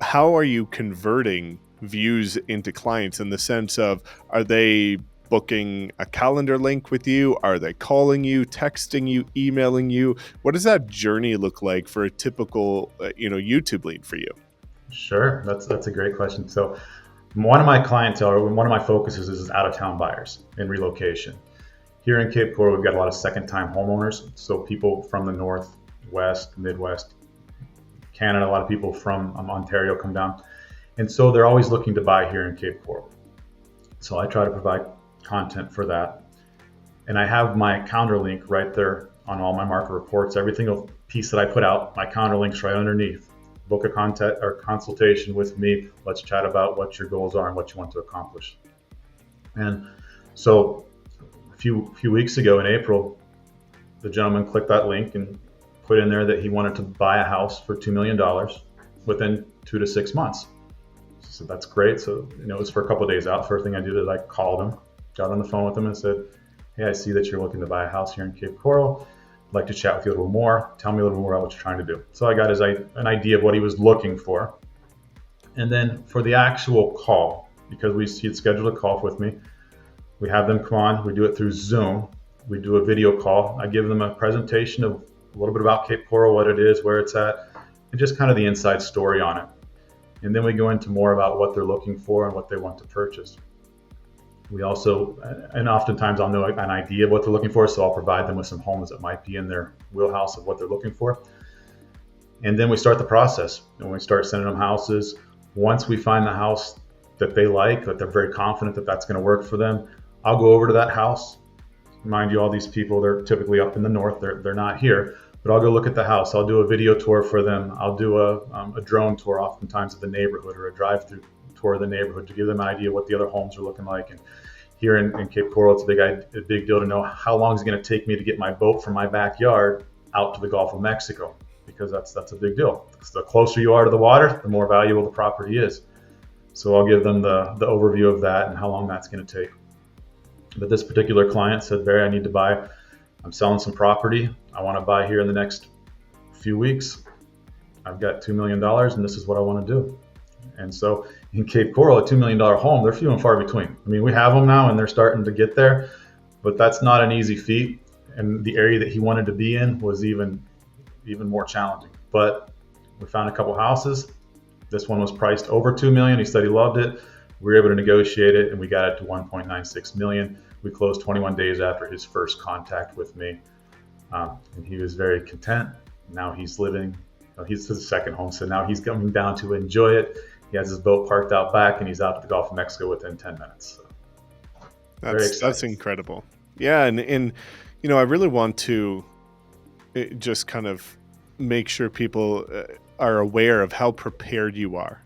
how are you converting views into clients, in the sense of, are they booking a calendar link with you? Are they calling you, texting you, emailing you? What does that journey look like for a typical, YouTube lead for you? Sure. That's a great question. So one of my clientele, or one of my focuses is out-of-town buyers in relocation. Here in Cape Coral, we've got a lot of second-time homeowners. So people from the Northwest, Midwest, Canada, a lot of people from Ontario come down. And so they're always looking to buy here in Cape Coral. So I try to provide content for that. And I have my calendar link right there on all my market reports. Every single piece that I put out, my calendar link's right underneath. Book a consultation with me. Let's chat about what your goals are and what you want to accomplish. And so a few weeks ago in April, the gentleman clicked that link and put in there that he wanted to buy a house for $2 million within 2 to 6 months. So that's great. So, it was for a couple of days out. First thing I did is I called him, got on the phone with him and said, hey, I see that you're looking to buy a house here in Cape Coral. I'd like to chat with you a little more. Tell me a little more about what you're trying to do. So I got an idea of what he was looking for. And then for the actual call, because he had scheduled a call with me, we have them come on. We do it through Zoom. We do a video call. I give them a presentation of a little bit about Cape Coral, what it is, where it's at, and just kind of the inside story on it. And then we go into more about what they're looking for and what they want to purchase. We also, and oftentimes I'll know an idea of what they're looking for, so I'll provide them with some homes that might be in their wheelhouse of what they're looking for. And then we start the process, and we start sending them houses. Once we find the house that they like, that they're very confident that that's going to work for them, I'll go over to that house. Mind you, all these people, they're typically up in the north. They're not here, but I'll go look at the house. I'll do a video tour for them. I'll do a drone tour oftentimes of the neighborhood, or a drive-through tour of the neighborhood, to give them an idea what the other homes are looking like. And here in Cape Coral, it's a big deal to know how long is it going to take me to get my boat from my backyard out to the Gulf of Mexico, because that's a big deal. The closer you are to the water, the more valuable the property is. So I'll give them the overview of that and how long that's going to take. But this particular client said, Barry, I need to buy. I'm selling some property. I want to buy here in the next few weeks. I've got $2 million and this is what I want to do. And so in Cape Coral, a $2 million home, they're few and far between. I mean, we have them now and they're starting to get there, but that's not an easy feat. And the area that he wanted to be in was even more challenging. But we found a couple houses. This one was priced over $2 million. He said he loved it. We were able to negotiate it and we got it to $1.96 million. We closed 21 days after his first contact with me. And he was very content. Now he's he's his second home. So now he's coming down to enjoy it. He has his boat parked out back and he's out to the Gulf of Mexico within 10 minutes. So that's incredible. Yeah. And, I really want to just kind of make sure people are aware of how prepared you are.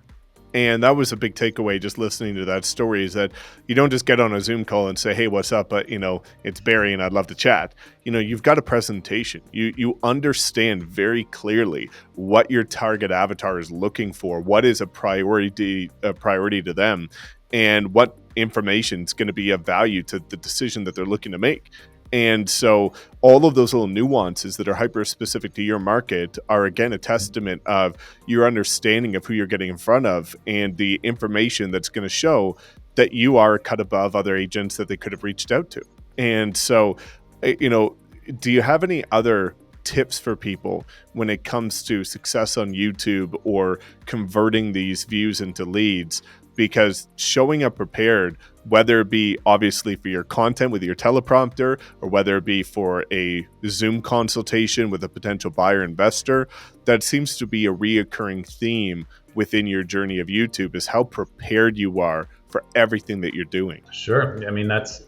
And that was a big takeaway just listening to that story, is that you don't just get on a Zoom call and say, hey, what's up? But, it's Barry and I'd love to chat. You've got a presentation. You understand very clearly what your target avatar is looking for, what is a priority to them, and what information is going to be of value to the decision that they're looking to make. And so all of those little nuances that are hyper specific to your market are, again, a testament of your understanding of who you're getting in front of and the information that's going to show that you are a cut above other agents that they could have reached out to. And so, do you have any other tips for people when it comes to success on YouTube or converting these views into leads? Because showing up prepared, whether it be obviously for your content with your teleprompter, or whether it be for a Zoom consultation with a potential buyer investor, that seems to be a reoccurring theme within your journey of YouTube, is how prepared you are for everything that you're doing. Sure. I mean, that's,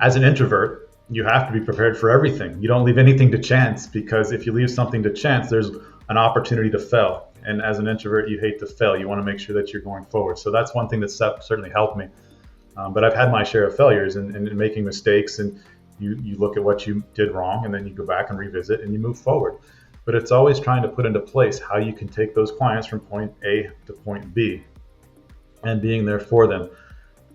as an introvert, you have to be prepared for everything. You don't leave anything to chance, because if you leave something to chance, there's an opportunity to fail. And as an introvert, you hate to fail. You want to make sure that you're going forward. So that's one thing that certainly helped me. But I've had my share of failures and making mistakes. And you look at what you did wrong, and then you go back and revisit and you move forward. But it's always trying to put into place how you can take those clients from point A to point B and being there for them.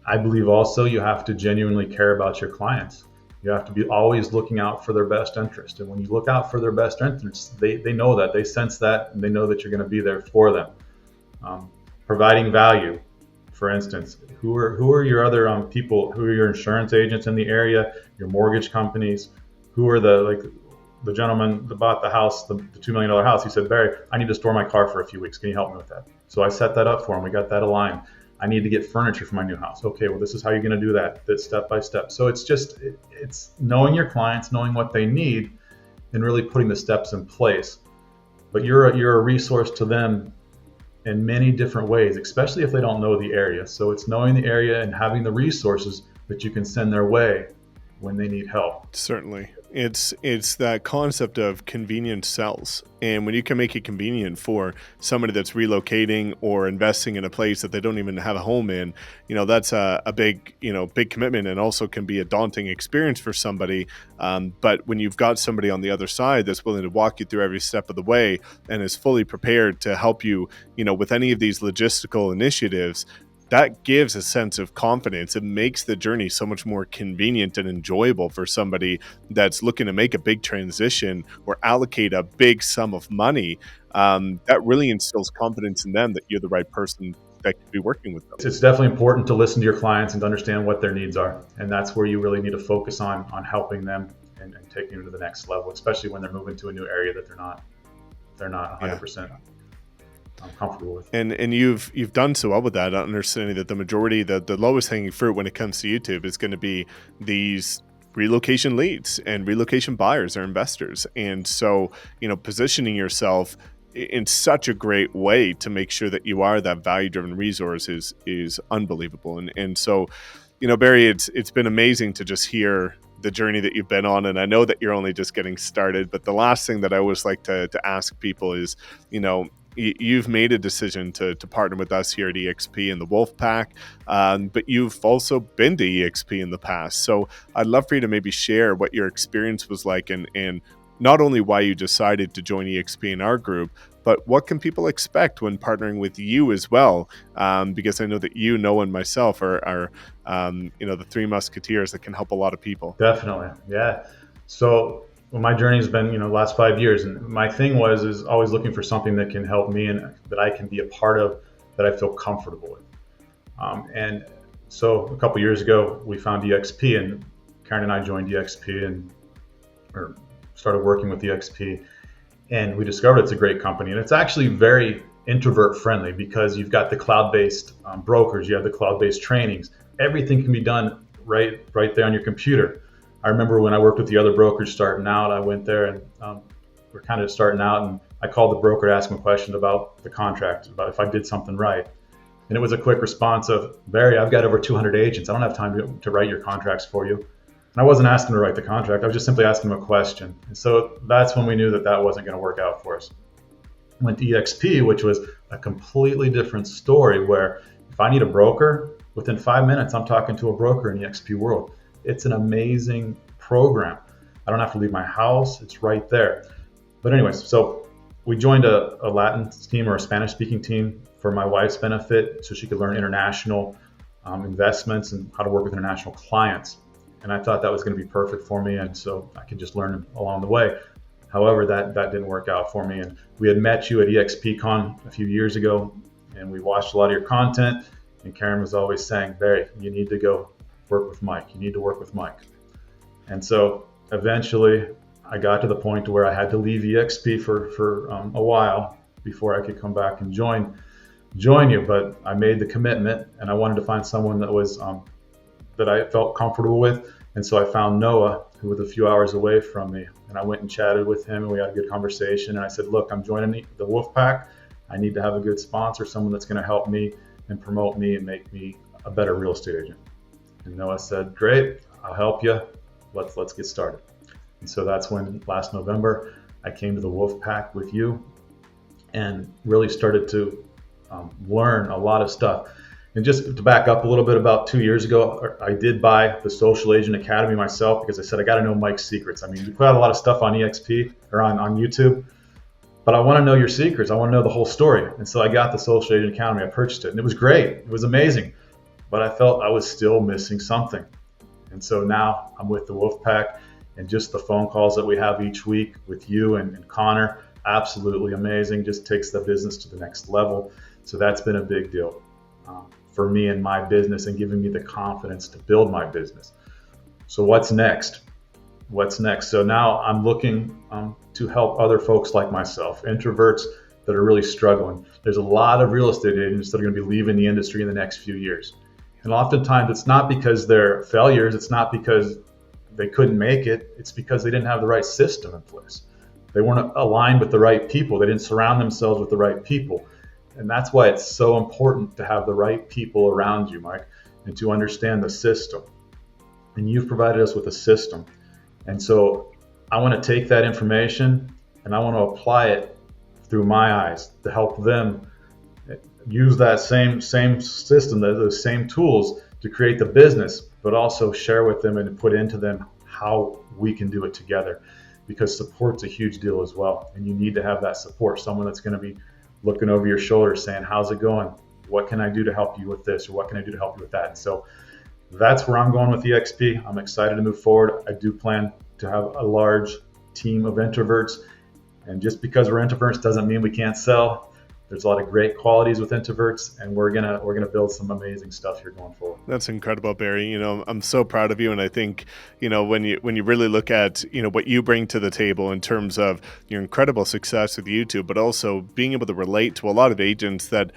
I believe also you have to genuinely care about your clients. You have to be always looking out for their best interest. And when you look out for their best interest, they know that, they sense that, and they know that you're going to be there for them. Providing value, for instance, who are your other people? Who are your insurance agents in the area? Your mortgage companies? Who are the gentleman that bought the house, the $2 million house? He said, Barry, I need to store my car for a few weeks. Can you help me with that? So I set that up for him. We got that aligned. I need to get furniture for my new house. Okay, well, this is how you're going to do that step by step. So it's knowing your clients, knowing what they need, and really putting the steps in place. But you're a resource to them in many different ways, especially if they don't know the area. So it's knowing the area and having the resources that you can send their way when they need help. Certainly. It's that concept of convenient sells. And when you can make it convenient for somebody that's relocating or investing in a place that they don't even have a home in, that's a big commitment, and also can be a daunting experience for somebody. But when you've got somebody on the other side that's willing to walk you through every step of the way and is fully prepared to help you, with any of these logistical initiatives, that gives a sense of confidence. It makes the journey so much more convenient and enjoyable for somebody that's looking to make a big transition or allocate a big sum of money. That really instills confidence in them that you're the right person that could be working with them. It's definitely important to listen to your clients and to understand what their needs are. And that's where you really need to focus on helping them and taking them to the next level, especially when they're moving to a new area that they're not 100% comfortable with. And you've done so well with that, understanding that the majority, the lowest hanging fruit when it comes to YouTube is going to be these relocation leads and relocation buyers or investors. And so, positioning yourself in such a great way to make sure that you are that value-driven resource is unbelievable. And so, Barry, it's been amazing to just hear the journey that you've been on. And I know that you're only just getting started, but the last thing that I always like to ask people is, you've made a decision to partner with us here at EXP and the WolfPack, but you've also been to EXP in the past. So I'd love for you to maybe share what your experience was like and not only why you decided to join EXP in our group, but what can people expect when partnering with you as well? Because I know that and myself are the three musketeers that can help a lot of people. Definitely. Yeah. So my journey has been, the last 5 years, and my thing is always looking for something that can help me and that I can be a part of, that I feel comfortable with. And so a couple years ago, we found EXP, and Karen and I joined EXP or started working with EXP, and we discovered it's a great company, and it's actually very introvert friendly because you've got the cloud-based brokers, you have the cloud-based trainings, everything can be done right there on your computer. I remember when I worked with the other brokers starting out, I went there and we're kind of starting out, and I called the broker to ask him a question about the contract, about if I did something right. And it was a quick response of, Barry, I've got over 200 agents. I don't have time to write your contracts for you. And I wasn't asking to write the contract. I was just simply asking him a question. And so that's when we knew that wasn't going to work out for us. Went to EXP, which was a completely different story, where if I need a broker, within 5 minutes, I'm talking to a broker in EXP world. It's an amazing program. I don't have to leave my house. It's right there. But anyways, so we joined a Latin team or a Spanish speaking team for my wife's benefit, so she could learn international investments and how to work with international clients. And I thought that was going to be perfect for me, and so I could just learn along the way. However, that didn't work out for me. And we had met you at EXPCon a few years ago, and we watched a lot of your content. And Karen was always saying, Barry, you need to go work with Mike. You need to work with Mike. And so eventually I got to the point where I had to leave EXP for a while before I could come back and join you. But I made the commitment, and I wanted to find someone that was that I felt comfortable with. And so I found Noah, who was a few hours away from me, and I went and chatted with him, and we had a good conversation. And I said, look, I'm joining the WolfPack. I need to have a good sponsor, someone that's going to help me and promote me and make me a better real estate agent. And Noah said, great, I'll help you. Let's get started. And so that's when last November I came to the WolfPack with you and really started to learn a lot of stuff. And just to back up a little bit, about 2 years ago, I did buy the Social Agent Academy myself because I said, I got to know Mike's secrets. I mean, you put out a lot of stuff on EXP or on YouTube, but I want to know your secrets. I want to know the whole story. And so I got the Social Agent Academy. I purchased it, and it was great. It was amazing. But I felt I was still missing something. And so now I'm with the WolfPack, and just the phone calls that we have each week with you and Connor, absolutely amazing. Just takes the business to the next level. So that's been a big deal for me and my business, and giving me the confidence to build my business. So what's next? So now I'm looking to help other folks like myself, introverts that are really struggling. There's a lot of real estate agents that are going to be leaving the industry in the next few years. And oftentimes it's not because they're failures. It's not because they couldn't make it. It's because they didn't have the right system in place. They weren't aligned with the right people. They didn't surround themselves with the right people. And that's why it's so important to have the right people around you, Mike, and to understand the system. And you've provided us with a system. And so I want to take that information and I want to apply it through my eyes to help them use that same system, those same tools to create the business, but also share with them and put into them how we can do it together, because support's a huge deal as well. And you need to have that support, someone that's going to be looking over your shoulder saying, how's it going? What can I do to help you with this? Or what can I do to help you with that? And so that's where I'm going with EXP. I'm excited to move forward. I do plan to have a large team of introverts. And just because we're introverts doesn't mean we can't sell. There's a lot of great qualities with introverts, and we're gonna build some amazing stuff here going forward. That's incredible, Barry. I'm so proud of you, and I think when you really look at what you bring to the table in terms of your incredible success with YouTube, but also being able to relate to a lot of agents that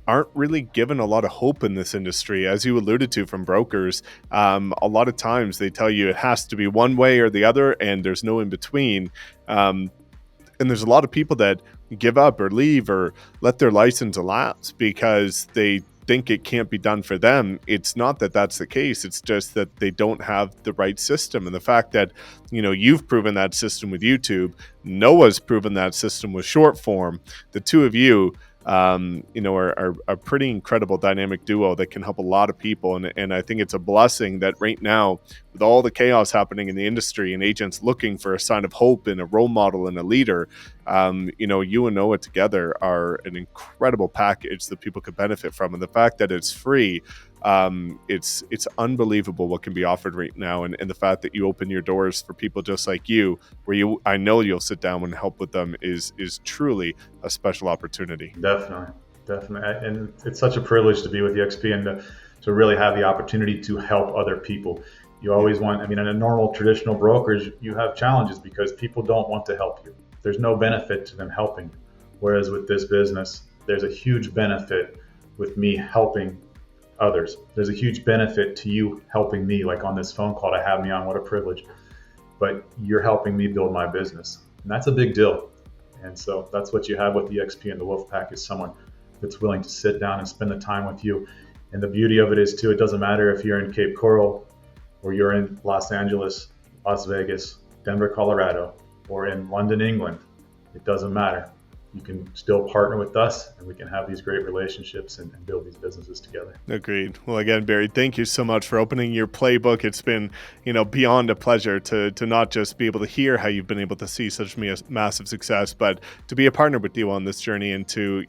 aren't really given a lot of hope in this industry, as you alluded to from brokers. A lot of times they tell you it has to be one way or the other, and there's no in between. And there's a lot of people that give up or leave or let their license elapse because they think it can't be done for them. It's not that that's the case. It's just that they don't have the right system. And the fact that, you've proven that system with YouTube, Noah's proven that system with short form, the two of you, are a pretty incredible dynamic duo that can help a lot of people. And I think it's a blessing that right now, with all the chaos happening in the industry and agents looking for a sign of hope and a role model and a leader, you and Noah together are an incredible package that people could benefit from. And the fact that it's free, it's unbelievable what can be offered right now. And the fact that you open your doors for people just like you, where I know you'll sit down and help with them is truly a special opportunity. Definitely. And it's such a privilege to be with EXP and to really have the opportunity to help other people. You always want, in a normal traditional brokerage, you have challenges because people don't want to help you. There's no benefit to them helping. Whereas with this business, there's a huge benefit with me helping others. There's a huge benefit to you helping me, like on this phone call to have me on. What a privilege. But you're helping me build my business. And that's a big deal. And so that's what you have with EXP and the WolfPack, is someone that's willing to sit down and spend the time with you. And the beauty of it is too, it doesn't matter if you're in Cape Coral or you're in Los Angeles, Las Vegas, Denver, Colorado, or in London, England. It doesn't matter. You can still partner with us and we can have these great relationships and build these businesses together. Agreed. Well, again, Barry, thank you so much for opening your playbook. It's been, beyond a pleasure to not just be able to hear how you've been able to see such massive success, but to be a partner with you on this journey and to,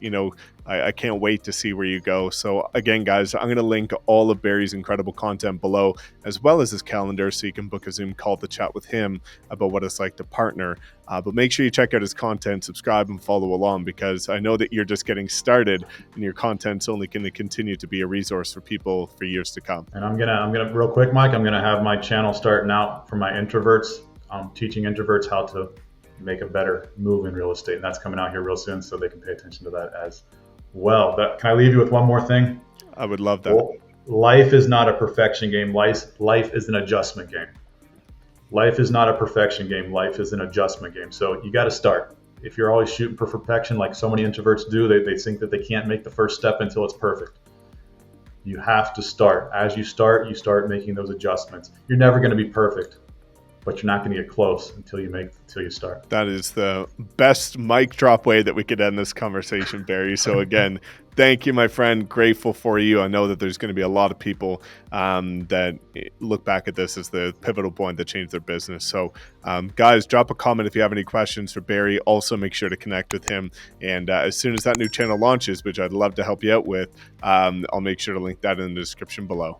I can't wait to see where you go. So again, guys, I'm going to link all of Barry's incredible content below, as well as his calendar, so you can book a Zoom call to chat with him about what it's like to partner. But make sure you check out his content, subscribe, and follow along, because I know that you're just getting started and your content's only going to continue to be a resource for people for years to come. And I'm gonna real quick, Mike, I'm gonna have my channel starting out for my introverts. I'm teaching introverts how to make a better move in real estate, and that's coming out here real soon, so they can pay attention to that as well. But can I leave you with one more thing? I would love that. Well, life is not a perfection game. Life is an adjustment game. Life is not a perfection game. Life is an adjustment game. So you got to start. If you're always shooting for perfection, like so many introverts do, they think that they can't make the first step until it's perfect. You have to start. As you start making those adjustments. You're never going to be perfect, but you're not going to get close until you start. That is the best mic drop way that we could end this conversation, Barry. So again, thank you, my friend. Grateful for you. I know that there's going to be a lot of people that look back at this as the pivotal point that changed their business. So guys, drop a comment if you have any questions for Barry. Also, make sure to connect with him. And as soon as that new channel launches, which I'd love to help you out with, I'll make sure to link that in the description below.